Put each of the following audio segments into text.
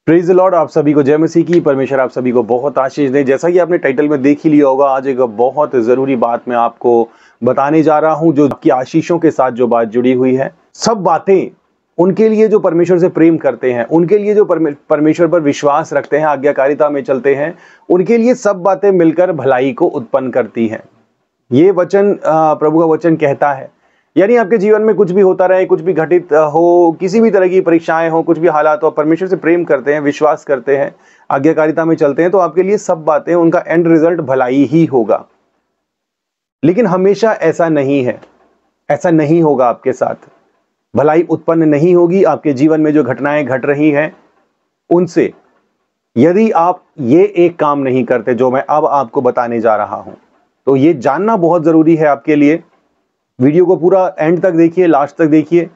Praise the Lord. आप सभी को जय मसीह की। परमेश्वर आप सभी को बहुत आशीष दे। जैसा कि आपने टाइटल में देख ही लिया होगा, आज एक बहुत ज़रूरी बात मैं आपको बताने जा रहा हूं, जो आपकी आशीषों के साथ जो बात जुड़ी हुई है। सब बातें उनके लिए जो परमेश्वर से प्रेम करते हैं, उनके लिए जो परमेश्वर पर विश्वास रखते हैं, आज्ञाकारिता में चलते हैं, उनके लिए सब बातें मिलकर भलाई को उत्पन्न करती हैं। ये वचन प्रभु का वचन कहता है। यानी आपके जीवन में कुछ भी होता रहे, कुछ भी घटित हो, किसी भी तरह की परीक्षाएं हो, कुछ भी हालात हो, परमेश्वर से प्रेम करते हैं, विश्वास करते हैं, आज्ञाकारिता में चलते हैं, तो आपके लिए सब बातें, उनका एंड रिजल्ट भलाई ही होगा। लेकिन हमेशा ऐसा नहीं है, ऐसा नहीं होगा आपके साथ। भलाई उत्पन्न नहीं होगी आपके जीवन में। जो घटनाएं घट रही हैं उनसे यदि आप ये एक काम नहीं करते जो मैं अब आपको बताने जा रहा हूं, तो ये जानना बहुत जरूरी है आपके लिए। वीडियो को पूरा एंड तक देखिए, लास्ट तक देखिए।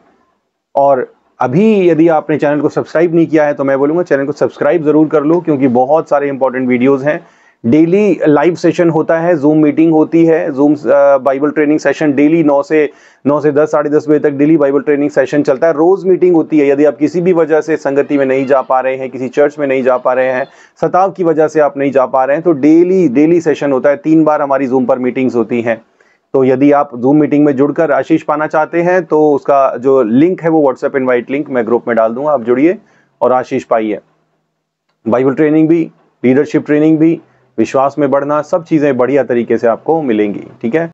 और अभी यदि आपने चैनल को सब्सक्राइब नहीं किया है तो मैं बोलूँगा चैनल को सब्सक्राइब ज़रूर कर लो, क्योंकि बहुत सारे इंपॉर्टेंट वीडियोस हैं। डेली लाइव सेशन होता है, जूम मीटिंग होती है, zoom Bible training session daily 9 से 10, साढ़े 10 बजे तक डेली बाइबल ट्रेनिंग सेशन चलता है। रोज़ मीटिंग होती है। यदि आप किसी भी वजह से संगति में नहीं जा पा रहे हैं, किसी चर्च में नहीं जा पा रहे हैं, सताव की वजह से आप नहीं जा पा रहे हैं, तो डेली सेशन होता है। 3 बार हमारी जूम पर मीटिंग्स होती हैं। तो यदि आप जूम मीटिंग में जुड़कर आशीष पाना चाहते हैं तो उसका जो लिंक है वो व्हाट्सएप इनवाइट लिंक मैं ग्रुप में डाल दूंगा। आप जुड़िए और आशीष पाइए। बाइबल ट्रेनिंग भी, लीडरशिप ट्रेनिंग भी, विश्वास में बढ़ना, सब चीजें बढ़िया तरीके से आपको मिलेंगी। ठीक है।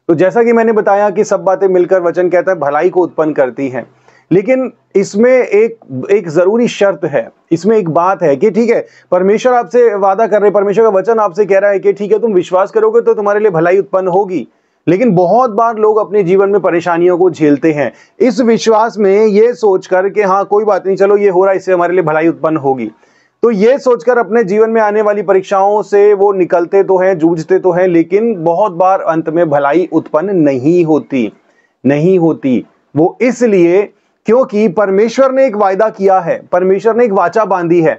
तो जैसा कि मैंने बताया कि सब बातें मिलकर, वचन कहता है, भलाई को उत्पन्न करती हैं। लेकिन इसमें एक जरूरी शर्त है, इसमें एक बात है कि ठीक है, परमेश्वर आपसे वादा कर रहे, परमेश्वर का वचन आपसे कह रहा है कि ठीक है, तुम विश्वास करोगे तो तुम्हारे लिए भलाई उत्पन्न होगी। लेकिन बहुत बार लोग अपने जीवन में परेशानियों को झेलते हैं इस विश्वास में, ये सोचकर कि हाँ कोई बात नहीं, चलो ये हो रहा है, इससे हमारे लिए भलाई उत्पन्न होगी। तो ये सोचकर अपने जीवन में आने वाली परीक्षाओं से वो निकलते तो हैं, जूझते तो हैं, लेकिन बहुत बार अंत में भलाई उत्पन्न नहीं होती। वो इसलिए क्योंकि परमेश्वर ने एक वायदा किया है, परमेश्वर ने एक वाचा बांधी है,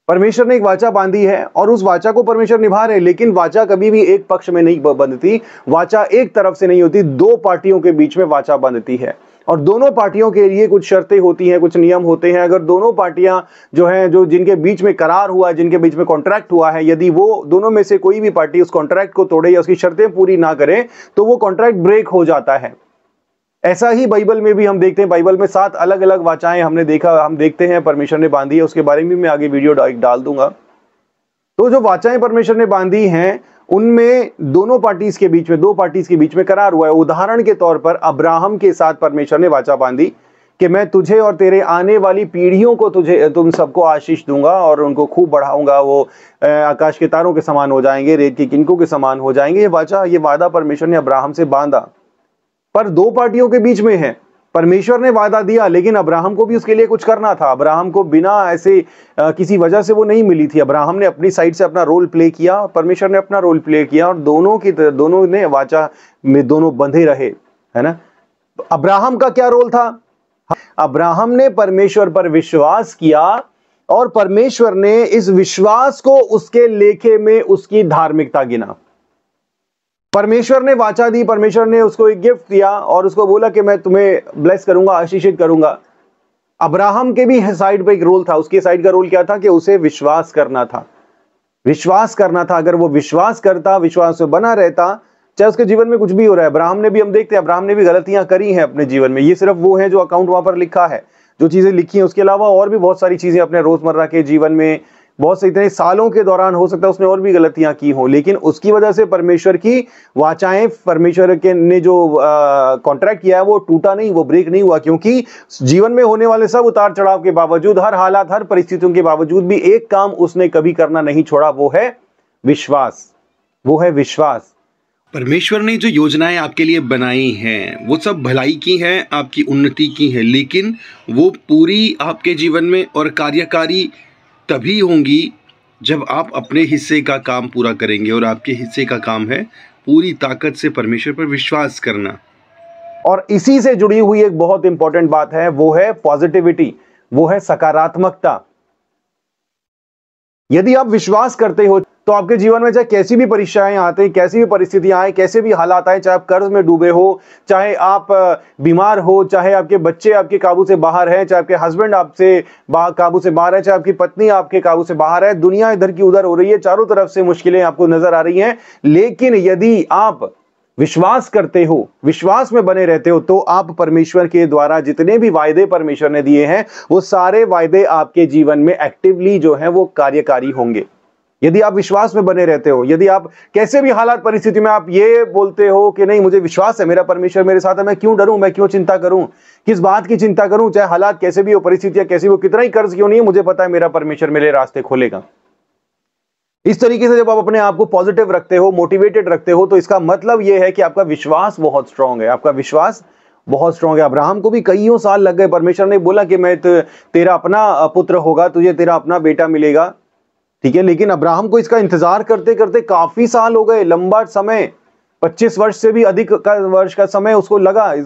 परमेश्वर ने एक वाचा बांधी है और उस वाचा को परमेश्वर निभा रहे। लेकिन वाचा कभी भी एक पक्ष में नहीं बंधती, वाचा एक तरफ से नहीं होती, दो पार्टियों के बीच में वाचा बंधती है। और दोनों पार्टियों के लिए कुछ शर्तें होती हैं, कुछ नियम होते हैं। अगर दोनों पार्टियां जो हैं, जो जिनके बीच में करार हुआ है, जिनके बीच में कॉन्ट्रैक्ट हुआ है, यदि वो दोनों में से कोई भी पार्टी उस कॉन्ट्रैक्ट को तोड़े या उसकी शर्तें पूरी ना करे तो वो कॉन्ट्रैक्ट ब्रेक हो जाता है। ऐसा ही बाइबल में भी हम देखते हैं। बाइबल में 7 अलग अलग वाचाएं हम देखते हैं परमेश्वर ने बांधी है। उसके बारे में मैं आगे वीडियो डाल दूंगा। तो जो वाचाएं परमेश्वर ने बांधी हैं उनमें दो पार्टीज के बीच में करार हुआ है। उदाहरण के तौर पर अब्राहम के साथ परमेश्वर ने वाचा बांधी कि मैं तुझे और तेरे आने वाली पीढ़ियों को तुम सबको आशीष दूंगा और उनको खूब बढ़ाऊंगा। वो आकाश के तारों के समान हो जाएंगे, रेत की किनकों के समान हो जाएंगे। ये वादा परमेश्वर ने अब्राहम से बांधा, पर दो पार्टियों के बीच में है। परमेश्वर ने वादा दिया, लेकिन अब्राहम को भी उसके लिए कुछ करना था। अब्राहम को बिना ऐसे किसी वजह से वो नहीं मिली थी। अब्राहम ने अपनी साइड से अपना रोल प्ले किया, परमेश्वर ने अपना रोल प्ले किया, और दोनों ने वाचा में दोनों बंधे रहे, है ना। अब्राहम का क्या रोल था? अब्राहम ने परमेश्वर पर विश्वास किया और परमेश्वर ने इस विश्वास को उसके लेखे में उसकी धार्मिकता गिना। परमेश्वर ने वाचा दी, परमेश्वर ने उसको एक गिफ्ट दिया और उसको बोला कि मैं तुम्हें ब्लेस करूंगा, आशीषित करूंगा। अब्राहम के भी साइड पे एक रोल था। उसके साइड का रोल क्या था? कि उसे विश्वास करना था। अगर वो विश्वास करता, विश्वास में बना रहता, चाहे उसके जीवन में कुछ भी हो रहा है। अब्राहम ने भी, हम देखते हैं, अब्राहम ने भी गलतियां करी हैं अपने जीवन में। ये सिर्फ वो है जो अकाउंट वहां पर लिखा है, जो चीजें लिखी हैं। उसके अलावा और भी बहुत सारी चीजें अपने रोजमर्रा के जीवन में, बहुत से इतने सालों के दौरान हो सकता है उसने और भी गलतियां की हो, लेकिन उसकी वजह से परमेश्वर की वाचाएं, परमेश्वर के ने जो कॉन्ट्रैक्ट किया है वो टूटा नहीं, वो ब्रेक नहीं हुआ। क्योंकि जीवन में होने वाले सब उतार चढ़ाव के बावजूद, हर हालात, हर परिस्थितियों के बावजूद भी एक काम उसने कभी करना नहीं छोड़ा, वो है विश्वास। परमेश्वर ने जो योजनाएं आपके लिए बनाई हैं वो सब भलाई की हैं, आपकी उन्नति की हैं, लेकिन वो पूरी आपके जीवन में और कार्यकारी तभी होंगी जब आप अपने हिस्से का काम पूरा करेंगे। और आपके हिस्से का काम है पूरी ताकत से परमेश्वर पर विश्वास करना। और इसी से जुड़ी हुई एक बहुत इंपॉर्टेंट बात है, वो है पॉजिटिविटी, वो है सकारात्मकता। यदि आप विश्वास करते हो तो आपके जीवन में चाहे कैसी भी परीक्षाएं आते, कैसी भी परिस्थितियां आए, कैसे भी हालात आए, चाहे आप कर्ज में डूबे हो, चाहे आप बीमार हो, चाहे आपके बच्चे आपके काबू से बाहर हैं, चाहे आपके हस्बैंड आपसे काबू से बाहर है, चाहे आपकी पत्नी आपके काबू से बाहर है, दुनिया इधर की उधर हो रही है, चारों तरफ से मुश्किलें आपको नजर आ रही हैं, लेकिन यदि आप विश्वास करते हो, विश्वास में बने रहते हो, तो आप परमेश्वर के द्वारा जितने भी वायदे परमेश्वर ने दिए हैं वो सारे वायदे आपके जीवन में एक्टिवली जो है वो कार्यकारी होंगे। यदि आप विश्वास में बने रहते हो, यदि आप कैसे भी हालात परिस्थिति में आप ये बोलते हो कि नहीं मुझे विश्वास है, मेरा परमेश्वर मेरे साथ है, मैं क्यों डरूं, मैं क्यों चिंता करूं, किस बात की चिंता करूं, चाहे हालात कैसे भी हो, परिस्थितियां कैसी हो, कितना ही कर्ज क्यों नहीं है, मुझे पता है मेरा परमेश्वर मेरे रास्ते खोलेगा। इस तरीके से जब आप अपने आप को पॉजिटिव रखते हो, मोटिवेटेड रखते हो, तो इसका मतलब यह है कि आपका विश्वास बहुत स्ट्रांग है, आपका विश्वास बहुत स्ट्रांग है। अब्राहम को भी कईयों साल लग गए, परमेश्वर ने बोला कि मैं तेरा अपना पुत्र होगा, तुझे तेरा अपना बेटा मिलेगा, ठीक है, लेकिन अब्राहम को इसका इंतजार करते करते काफी साल हो गए, लंबा समय, 25 वर्ष से भी अधिक का वर्ष का समय उसको लगा इस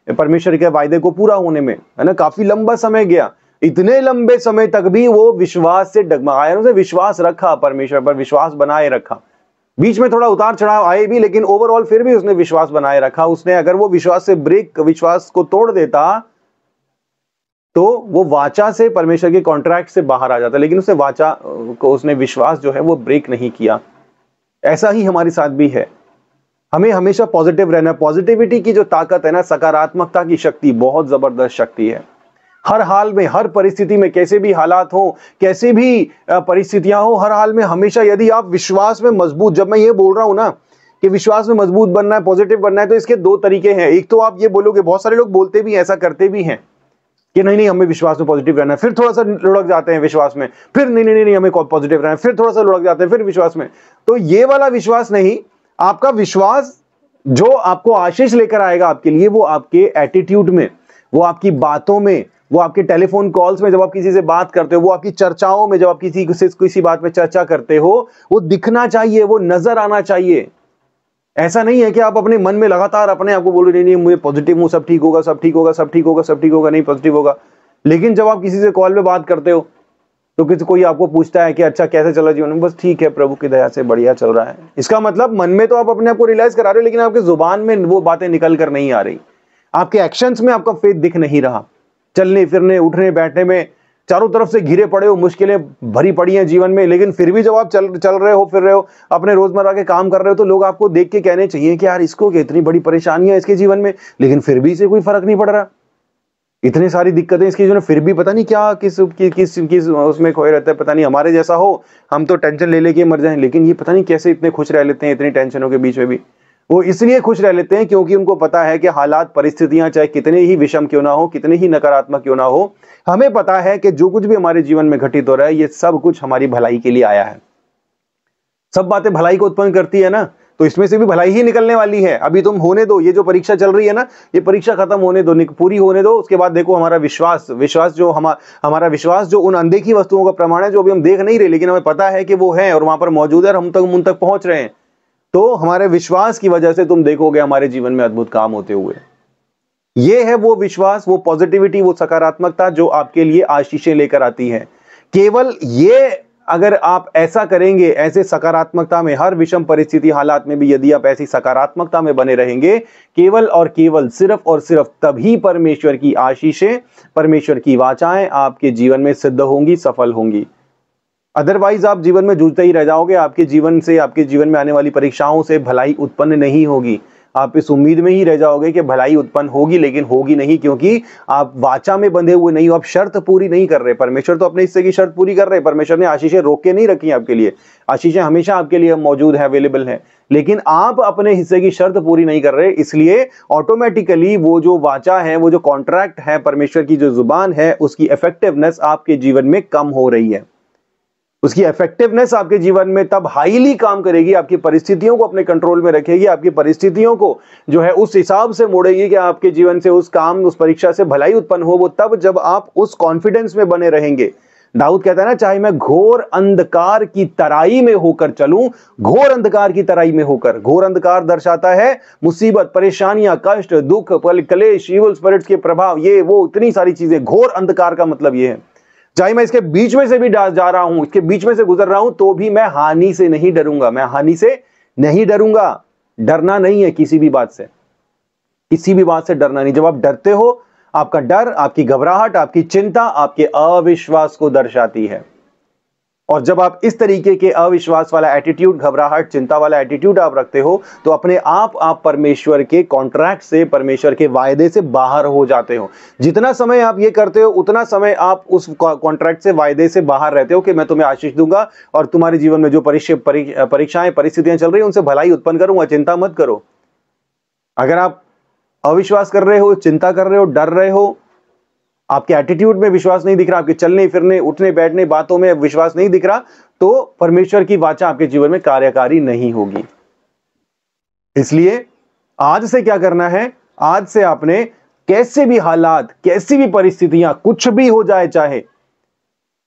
परमेश्वर के वायदे को पूरा होने में, है ना, काफी लंबा समय गया। इतने लंबे समय तक भी वो विश्वास से डगमगाया, उसने विश्वास रखा, परमेश्वर पर विश्वास बनाए रखा। बीच में थोड़ा उतार चढ़ाव आए भी, लेकिन ओवरऑल फिर भी उसने विश्वास बनाए रखा। उसने अगर वो विश्वास को तोड़ देता तो वो वाचा से, परमेश्वर के कॉन्ट्रैक्ट से बाहर आ जाता, लेकिन उसने वाचा को, उसने विश्वास जो है वो ब्रेक नहीं किया। ऐसा ही हमारे साथ भी है, हमें हमेशा पॉजिटिव रहना। पॉजिटिविटी की जो ताकत है ना, सकारात्मकता की शक्ति बहुत जबरदस्त शक्ति है। हर हाल में, हर परिस्थिति में, कैसे भी हालात हो, कैसे भी परिस्थितियां हो, हर हाल में हमेशा यदि आप विश्वास में मजबूत, जब मैं ये बोल रहा हूं ना कि विश्वास में मजबूत बनना है, पॉजिटिव बनना है, तो इसके दो तरीके हैं। एक तो आप ये बोलोगे, बहुत सारे लोग बोलते भी ऐसा करते भी हैं कि नहीं नहीं हमें विश्वास में पॉजिटिव रहना है, फिर थोड़ा सा लुढ़क जाते हैं विश्वास में, फिर नहीं नहीं नहीं हमें पॉजिटिव रहना है, फिर थोड़ा सा लुढ़क जाते हैं, फिर विश्वास में। तो ये वाला विश्वास नहीं, आपका विश्वास जो आपको आशीष लेकर आएगा आपके लिए, वो आपके एटीट्यूड में, वो आपकी बातों में, वो आपके टेलीफोन कॉल्स में जब आप किसी से बात करते हो, वो आपकी चर्चाओं में जब आप किसी बात में चर्चा करते हो, वो दिखना चाहिए, वो नजर आना चाहिए। ऐसा नहीं है कि आप अपने मन में लगातार अपने आप को बोलो नहीं नहीं मुझे पॉजिटिव हूं, सब ठीक होगा, सब ठीक होगा, सब ठीक होगा, सब ठीक होगा, नहीं पॉजिटिव होगा। लेकिन जब आप किसी से कॉल पे बात करते हो तो कोई आपको पूछता है कि अच्छा कैसे चला जीवन में, बस ठीक है प्रभु की दया से बढ़िया चल रहा है। इसका मतलब मन में तो आप अपने आप को रियलाइज करा रहे हो, लेकिन आपके जुबान में वो बातें निकल कर नहीं आ रही, आपके एक्शंस में आपका फेथ दिख नहीं रहा। चलने फिरने, उठने बैठने में चारों तरफ से घिरे पड़े हो, मुश्किलें भरी पड़ी हैं जीवन में, लेकिन फिर भी जब आप चल रहे हो, फिर रहे हो, अपने रोजमर्रा के काम कर रहे हो, तो लोग आपको देख के कहने चाहिए कि यार इसको इतनी बड़ी परेशानियां इसके जीवन में, लेकिन फिर भी इसे कोई फर्क नहीं पड़ रहा, इतनी सारी दिक्कतें इसके जीवन में, फिर भी पता नहीं क्या किस उसमें खोए रहता है, पता नहीं हमारे जैसा हो, हम तो टेंशन ले लेके मर जाएं, लेकिन ये पता नहीं कैसे इतने खुश रह लेते हैं, इतनी टेंशनों के बीच में भी। वो इसलिए खुश रह लेते हैं क्योंकि उनको पता है कि हालात परिस्थितियां चाहे कितने ही विषम क्यों ना हो, कितने ही नकारात्मक क्यों ना हो, हमें पता है कि जो कुछ भी हमारे जीवन में घटित हो रहा है ये सब कुछ हमारी भलाई के लिए आया है। सब बातें भलाई को उत्पन्न करती है ना, तो इसमें से भी भलाई ही निकलने वाली है। अभी तुम होने दो, ये जो परीक्षा चल रही है ना, ये परीक्षा खत्म होने दो, पूरी होने दो, उसके बाद देखो हमारा विश्वास हमारा विश्वास जो उन अनदेखी वस्तुओं का प्रमाण है जो अभी हम देख नहीं रहे, लेकिन हमें पता है कि वो है और वहां पर मौजूद है और हम उन तक पहुंच रहे हैं। तो हमारे विश्वास की वजह से तुम देखोगे हमारे जीवन में अद्भुत काम होते हुए। ये है वो विश्वास, वो पॉजिटिविटी, वो सकारात्मकता जो आपके लिए आशीषें लेकर आती है। केवल ये अगर आप ऐसा करेंगे, ऐसे सकारात्मकता में, हर विषम परिस्थिति हालात में भी यदि आप ऐसी सकारात्मकता में बने रहेंगे, केवल और केवल सिर्फ और सिर्फ तभी परमेश्वर की आशीषें, परमेश्वर की वाचाएं आपके जीवन में सिद्ध होंगी, सफल होंगी। अदरवाइज आप जीवन में जूझते ही रह जाओगे। आपके जीवन में आने वाली परीक्षाओं से भलाई उत्पन्न नहीं होगी। आप इस उम्मीद में ही रह जाओगे कि भलाई उत्पन्न होगी, लेकिन होगी नहीं, क्योंकि आप वाचा में बंधे हुए नहीं हो, आप शर्त पूरी नहीं कर रहे। परमेश्वर तो अपने हिस्से की शर्त पूरी कर रहे हैं। परमेश्वर ने आशीषें रोक के नहीं रखी आपके लिए, आशीषें हमेशा आपके लिए मौजूद है, अवेलेबल है, लेकिन आप अपने हिस्से की शर्त पूरी नहीं कर रहे। इसलिए ऑटोमेटिकली वो जो वाचा है, वो जो कॉन्ट्रैक्ट है, परमेश्वर की जो जुबान है, उसकी इफेक्टिवनेस आपके जीवन में कम हो रही है। उसकी इफेक्टिवनेस आपके जीवन में तब हाईली काम करेगी, आपकी परिस्थितियों को अपने कंट्रोल में रखेगी, आपकी परिस्थितियों को जो है उस हिसाब से मोड़ेगी कि आपके जीवन से उस परीक्षा से भलाई उत्पन्न हो। वो तब जब आप उस कॉन्फिडेंस में बने रहेंगे। दाऊद कहता है ना, चाहे मैं घोर अंधकार की तराई में होकर चलूं, घोर अंधकार की तराई में होकर। घोर अंधकार दर्शाता है मुसीबत, परेशानियां, कष्ट, दुख, कलेश, इविल स्पिरिट्स के प्रभाव, ये वो इतनी सारी चीजें। घोर अंधकार का मतलब ये है चाहे मैं इसके बीच में से भी जा रहा हूं, इसके बीच में से गुजर रहा हूं, तो भी मैं हानि से नहीं डरूंगा, मैं हानि से नहीं डरूंगा। डरना नहीं है किसी भी बात से, किसी भी बात से डरना नहीं। जब आप डरते हो, आपका डर, आपकी घबराहट, आपकी चिंता आपके अविश्वास को दर्शाती है। और जब आप इस तरीके के अविश्वास वाला एटीट्यूड, घबराहट, चिंता वाला एटीट्यूड आप रखते हो, तो अपने आप परमेश्वर के कॉन्ट्रैक्ट से, परमेश्वर के वायदे से बाहर हो जाते हो। जितना समय आप ये करते हो, उतना समय आप उस कॉन्ट्रैक्ट से, वायदे से बाहर रहते हो कि मैं तुम्हें आशीष दूंगा और तुम्हारे जीवन में जो परीक्षाएं, परिस्थितियां चल रही है, उनसे भलाई उत्पन्न करूंगा, चिंता मत करो। अगर आप अविश्वास कर रहे हो, चिंता कर रहे हो, डर रहे हो, आपके एटीट्यूड में विश्वास नहीं दिख रहा, आपके चलने फिरने, उठने बैठने, बातों में विश्वास नहीं दिख रहा, तो परमेश्वर की वाचा आपके जीवन में कार्यकारी नहीं होगी। इसलिए आज से क्या करना है, आज से आपने कैसे भी हालात, कैसी भी परिस्थितियां, कुछ भी हो जाए, चाहे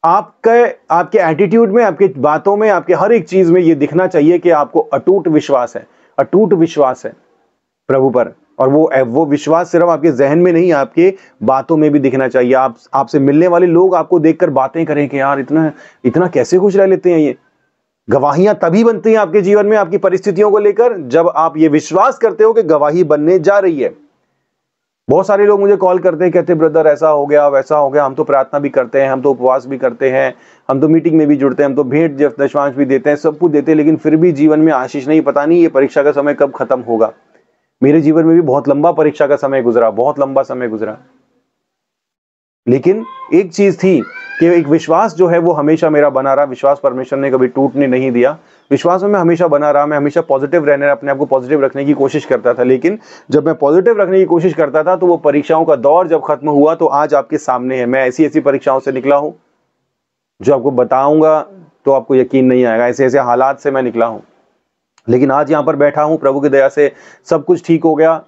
आपके एटीट्यूड में, आपके बातों में, आपके हर एक चीज में यह दिखना चाहिए कि आपको अटूट विश्वास है, अटूट विश्वास है प्रभु पर। और वो विश्वास सिर्फ आपके जहन में नहीं, आपके बातों में भी दिखना चाहिए। आपसे मिलने वाले लोग आपको देखकर बातें करें कि यार इतना कैसे खुश रह लेते हैं ये। गवाहियां तभी बनती हैं आपके जीवन में, आपकी परिस्थितियों को लेकर, जब आप ये विश्वास करते हो कि गवाही बनने जा रही है। बहुत सारे लोग मुझे कॉल करते हैं, कहते ब्रदर ऐसा हो गया, वैसा हो गया, हम तो प्रार्थना भी करते हैं, हम तो उपवास भी करते हैं, हम तो मीटिंग में भी जुड़ते हैं, हम तो भेंट दशमांश भी देते हैं, सब कुछ देते हैं, लेकिन फिर भी जीवन में आशीष नहीं। पता नहीं ये परीक्षा का समय कब खत्म होगा। मेरे जीवन में भी बहुत लंबा परीक्षा का समय गुजरा, बहुत लंबा समय गुजरा, लेकिन एक चीज थी कि एक विश्वास जो है वो हमेशा मेरा बना रहा। विश्वास परमेश्वर ने कभी टूटने नहीं दिया। विश्वास में मैं हमेशा बना रहा, मैं हमेशा पॉजिटिव रहने, अपने आप को पॉजिटिव रखने की कोशिश करता था। लेकिन जब मैं पॉजिटिव रखने की कोशिश करता था, तो वो परीक्षाओं का दौर जब खत्म हुआ, तो आज आपके सामने है। मैं ऐसी परीक्षाओं से निकला हूं जो आपको बताऊंगा तो आपको यकीन नहीं आएगा। ऐसे हालात से मैं निकला हूं, लेकिन आज यहां पर बैठा हूं, प्रभु की दया से सब कुछ ठीक हो गया।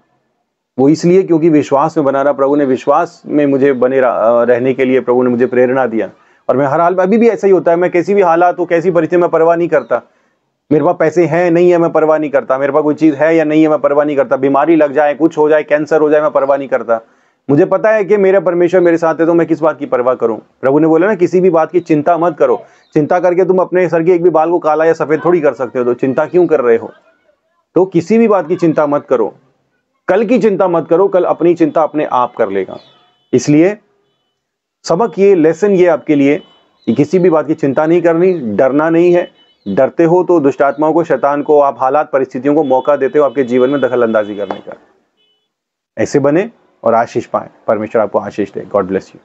वो इसलिए क्योंकि विश्वास में बना रहा। प्रभु ने विश्वास में मुझे बने रहने के लिए प्रभु ने मुझे प्रेरणा दिया। और मैं हर हाल में, अभी भी ऐसा ही होता है, मैं कैसी भी हालात हो, कैसी परिस्थिति में परवाह नहीं करता। मेरे पास पैसे हैं नहीं है, मैं परवाह नहीं करता। मेरे पास कोई चीज है या नहीं है, मैं परवाह नहीं करता। बीमारी लग जाए, कुछ हो जाए, कैंसर हो जाए, मैं परवाह नहीं करता। मुझे पता है कि मेरा परमेश्वर मेरे साथ है, तो मैं किस बात की परवाह करूं। प्रभु ने बोला ना, किसी भी बात की चिंता मत करो। चिंता करके तुम अपने सर के एक भी बाल को काला या सफेद थोड़ी कर सकते हो, तो चिंता क्यों कर रहे हो। तो किसी भी बात की चिंता मत करो, कल की चिंता मत करो, कल अपनी चिंता अपने आप कर लेगा। इसलिए सबक ये, लेसन ये आपके लिए कि किसी भी बात की चिंता नहीं करनी, डरना नहीं है। डरते हो तो दुष्ट आत्माओं को, शैतान को, आप हालात, परिस्थितियों को मौका देते हो आपके जीवन में दखल अंदाजी करने का। ऐसे बने और आशीष पाए। परमेश्वर आपको आशीष दे। God bless you.